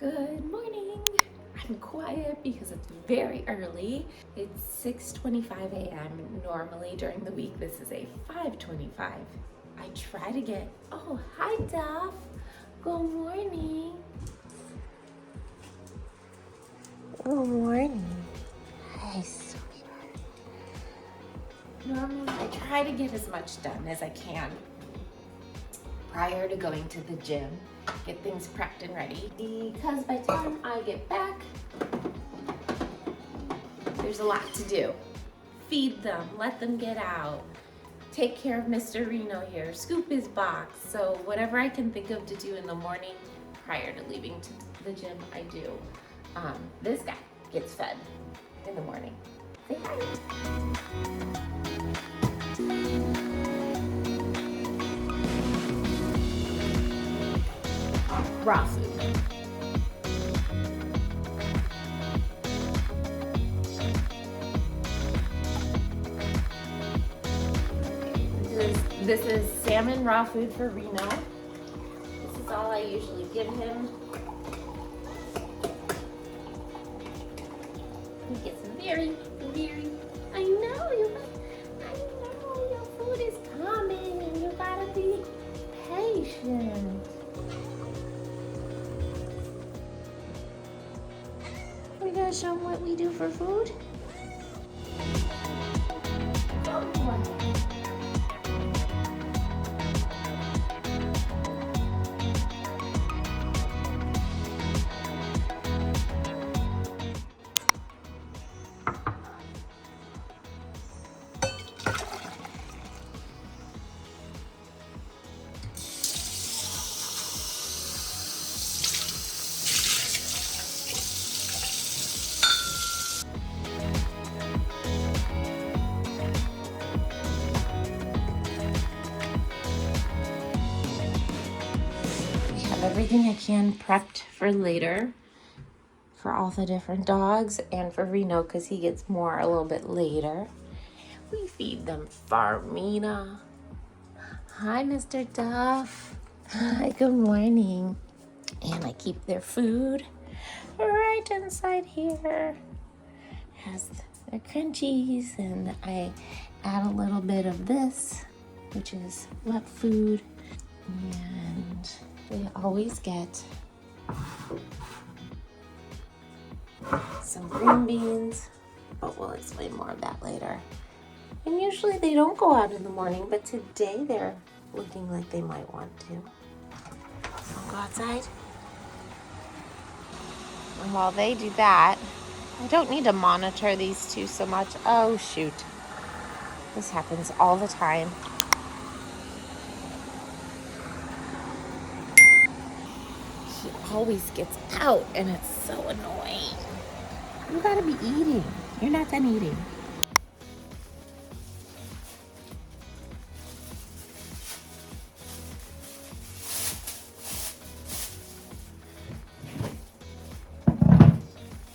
Good morning. I'm quiet because it's very early. It's 6:25 a.m. Normally during the week this is a 5:25. I try to get, oh, hi Duff. Good morning. Good morning. Hi, sweetheart. Normally I try to get as much done as I can prior to going to the gym. Get things prepped and ready because by the time I get back, there's a lot to do. Feed them, let them get out, take care of Mr. Reno here, scoop his box. So whatever I can think of to do in the morning prior to leaving to the gym, I do. This guy gets fed in the morning. Say hi. Raw food. This is salmon raw food for Reno. This is all I usually give him. He gets very, I know your food is coming. You gotta be patient. We gotta show them what we do for food. Everything I can prepped for later for all the different dogs and for Reno because he gets more a little bit later. We feed them Farmina. Hi, Mr. Duff. Hi, good morning. And I keep their food right inside here. Has their crunchies, and I add a little bit of this, which is wet food, and we always get some green beans, but we'll explain more of that later. And usually they don't go out in the morning, but today they're looking like they might want to. I'll go outside. And while they do that, I don't need to monitor these two so much. Oh, shoot. This happens all the time. Always gets out and it's so annoying. You gotta be eating. You're not done eating.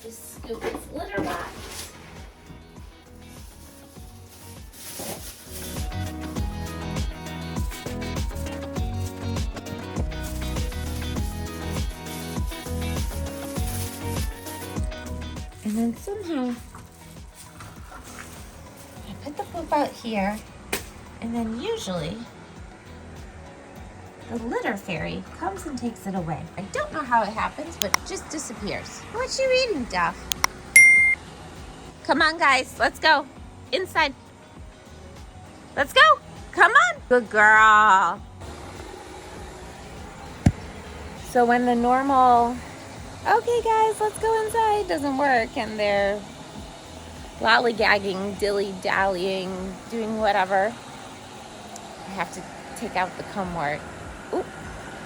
Just scoop its litter box. And then somehow I put the poop out here, and then usually the litter fairy comes and takes it away. I don't know how it happens, but it just disappears. What you eating, Duff? Come on, guys, let's go. Inside. Let's go. Come on. Good girl. So when the normal okay guys, let's go inside doesn't work and they're lollygagging, dilly-dallying, doing whatever, I have to take out the cum wart. Oop,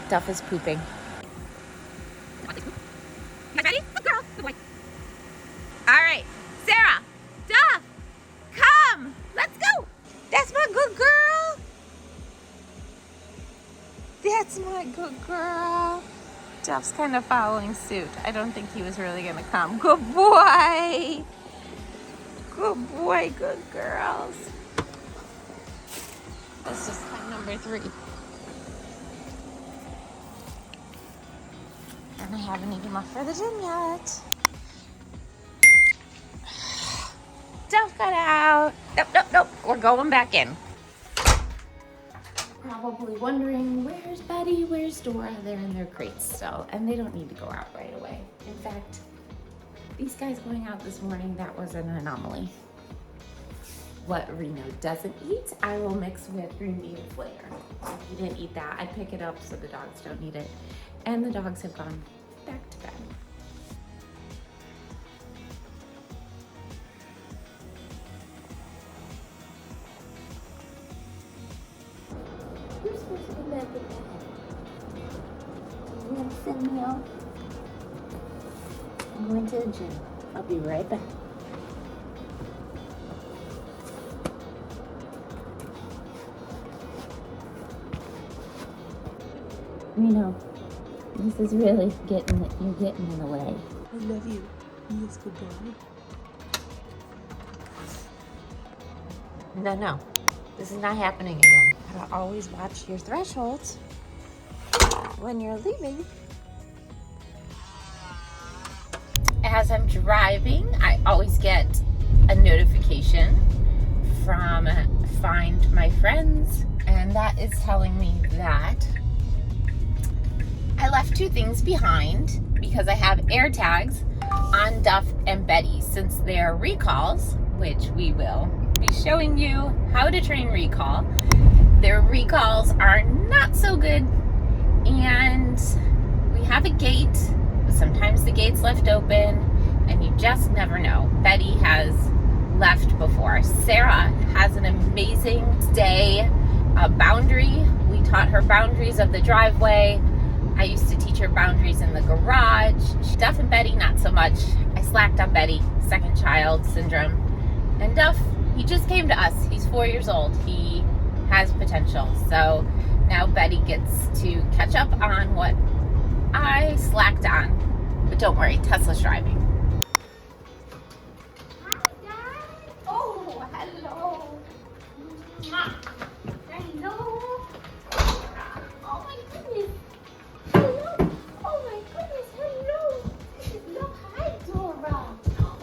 Duff is pooping. You guys ready? Good girl, good boy. All right, Sarah, Duff, come, let's go. That's my good girl. That's my good girl. Duff's kind of following suit. I don't think he was really gonna come. Good boy. Good boy, good girls. This is time number 3. And I haven't even left for the gym yet. Don't cut out. Nope. We're going back in. Probably wondering, where's Betty? Where's Dora? They're in their crates still, and they don't need to go out right away. In fact, these guys going out this morning, that was an anomaly. What Reno doesn't eat, I will mix with green beans later. If he didn't eat that, I pick it up so the dogs don't eat it. And the dogs have gone back to bed. You're supposed to be back in bed. You want to send me out? I'm going to the gym. I'll be right back. Reno, this is really you're getting in the way. I love you. Yes, goodbye. No. This is not happening again. Gotta always watch your thresholds when you're leaving. As I'm driving, I always get a notification from Find My Friends, and that is telling me that I left 2 things behind because I have air tags on Duff and Betty since they're recalls, which we will be showing you how to train recall. Their recalls are not so good, and we have a gate, but sometimes the gate's left open and you just never know. Betty has left before. Sarah has an amazing stay boundary. We taught her boundaries of the driveway. I used to teach her boundaries in the garage. Duff and Betty, not so much. I slacked on Betty, second child syndrome. And Duff, he just came to us. He's 4 years old. He has potential. So now Betty gets to catch up on what I slacked on. But don't worry, Tesla's driving. Hi, Dad. Oh, hello. Hello. Oh, my goodness. Hello. Oh my goodness, hello. Look, hi, Dora.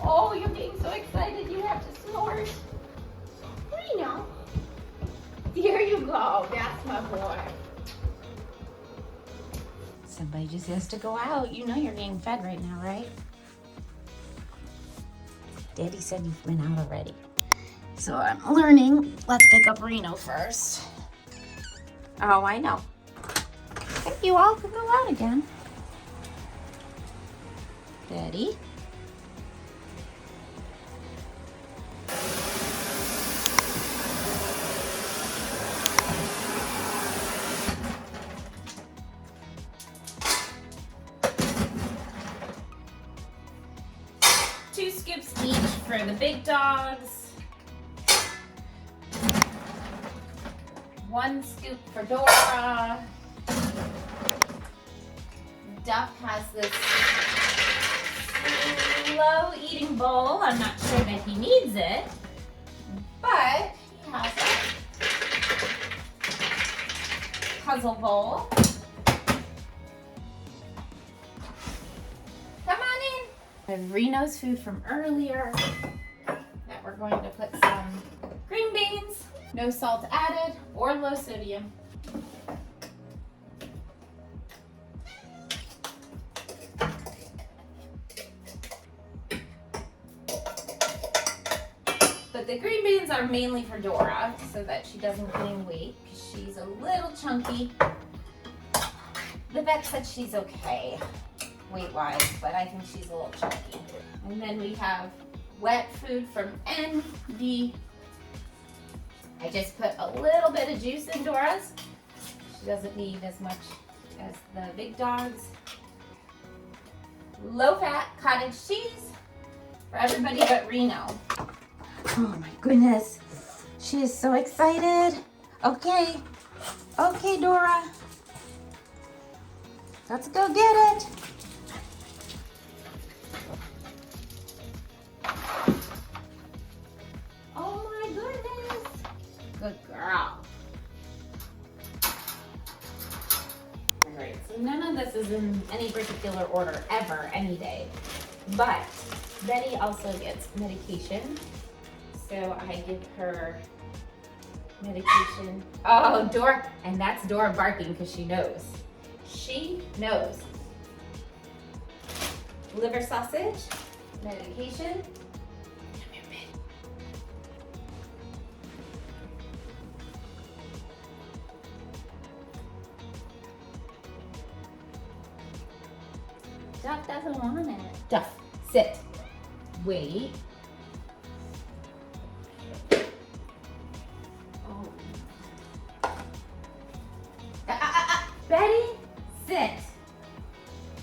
Oh, you're being so excited you have to snort. Reno. There you go. That's my boy. Somebody just has to go out. You know you're getting fed right now, right? Daddy said you've been out already. So I'm learning. Let's pick up Reno first. Oh, I know. You all can go out again. Betty. Two scoops each for the big dogs. 1 scoop for Dora. Duff has this slow eating bowl. I'm not sure that he needs it, but he has a puzzle bowl. Come on in. I have Reno's food from earlier that we're going to put some green beans, no salt added or low sodium. But the green beans are mainly for Dora so that she doesn't gain weight because she's a little chunky. The vet said she's okay weight-wise, but I think she's a little chunky. And then we have wet food from ND. I just put a little bit of juice in Dora's. She doesn't need as much as the big dogs. Low-fat cottage cheese for everybody but Reno. Oh my goodness. She is so excited. Okay. Okay, Dora. Let's go get it. Oh my goodness. Good girl. Alright, so none of this is in any particular particular order ever, any day. But Betty also gets medication. So I give her medication. Oh, Dora, and that's Dora barking because she knows. She knows. Liver sausage, medication. Come here, Betty. Duff doesn't want it. Duff, sit. Wait. Oh. Betty, sit.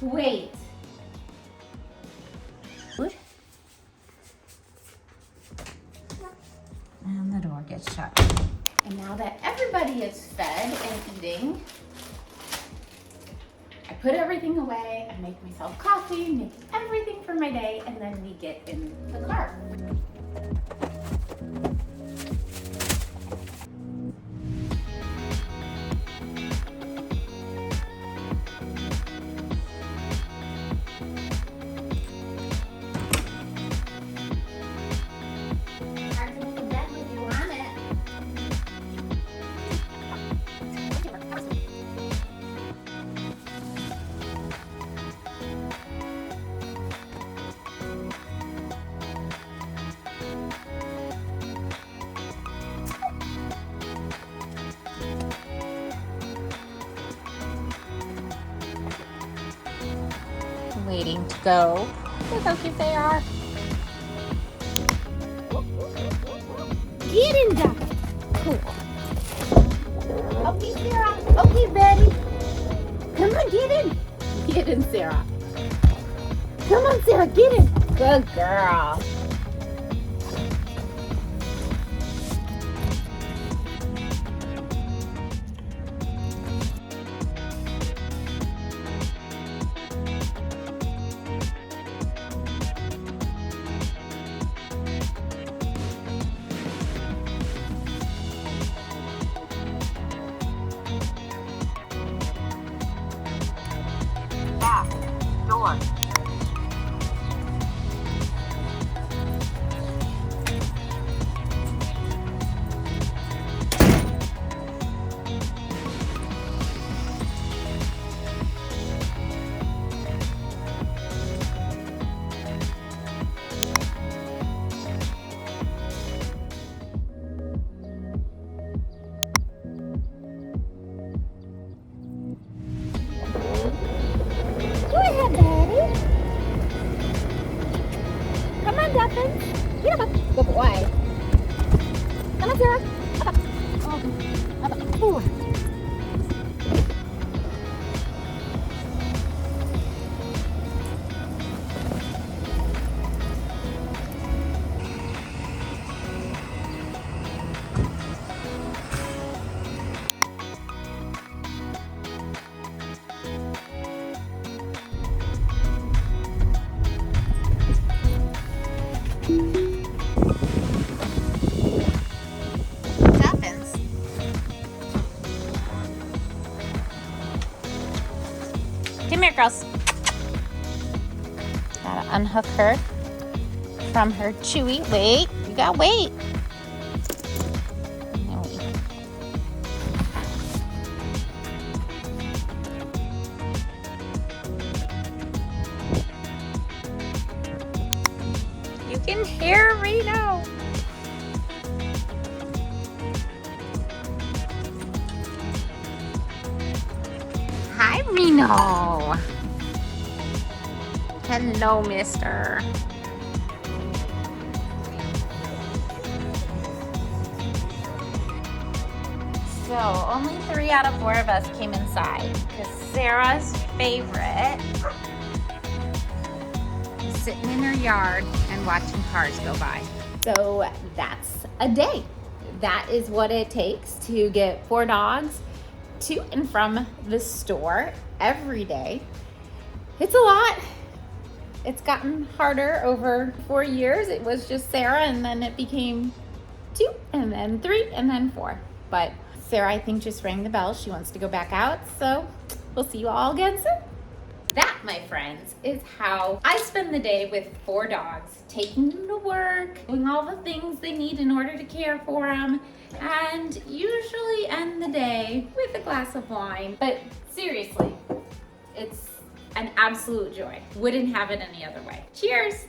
Wait. Good. And the door gets shut. And now that everybody is fed and eating, I put everything away, I make myself coffee, make everything for my day, and then we get in the car. Waiting to go. Look how cute they are. Get in, Duck. Cool. Okay, Sarah. Okay, Betty. Come on, get in. Get in, Sarah. Come on, Sarah, get in. Good girl. Door. Go ahead, Daddy. Come on, Duffin. Get up. Good boy. Come on, Sarah. Up. Up. Up. Ooh. Duffins. Come here, girls. Gotta unhook her from her chewy. Wait, you gotta wait. No. You can hear Reno. Hi, Reno. Hello, mister. So, only 3 out of 4 of us came inside because Sarah's favorite is sitting in her yard and watching cars go by. So, that's a day. That is what it takes to get 4 dogs to and from the store every day. It's a lot. It's gotten harder over 4 years. It was just Sarah, and then it became 2, and then 3, and then 4. But Sarah, I think, just rang the bell. She wants to go back out, so we'll see you all again soon. That, my friends, is how I spend the day with 4 dogs, taking them to work, doing all the things they need in order to care for them, and usually end the day with a glass of wine. But seriously, it's an absolute joy. Wouldn't have it any other way. Cheers!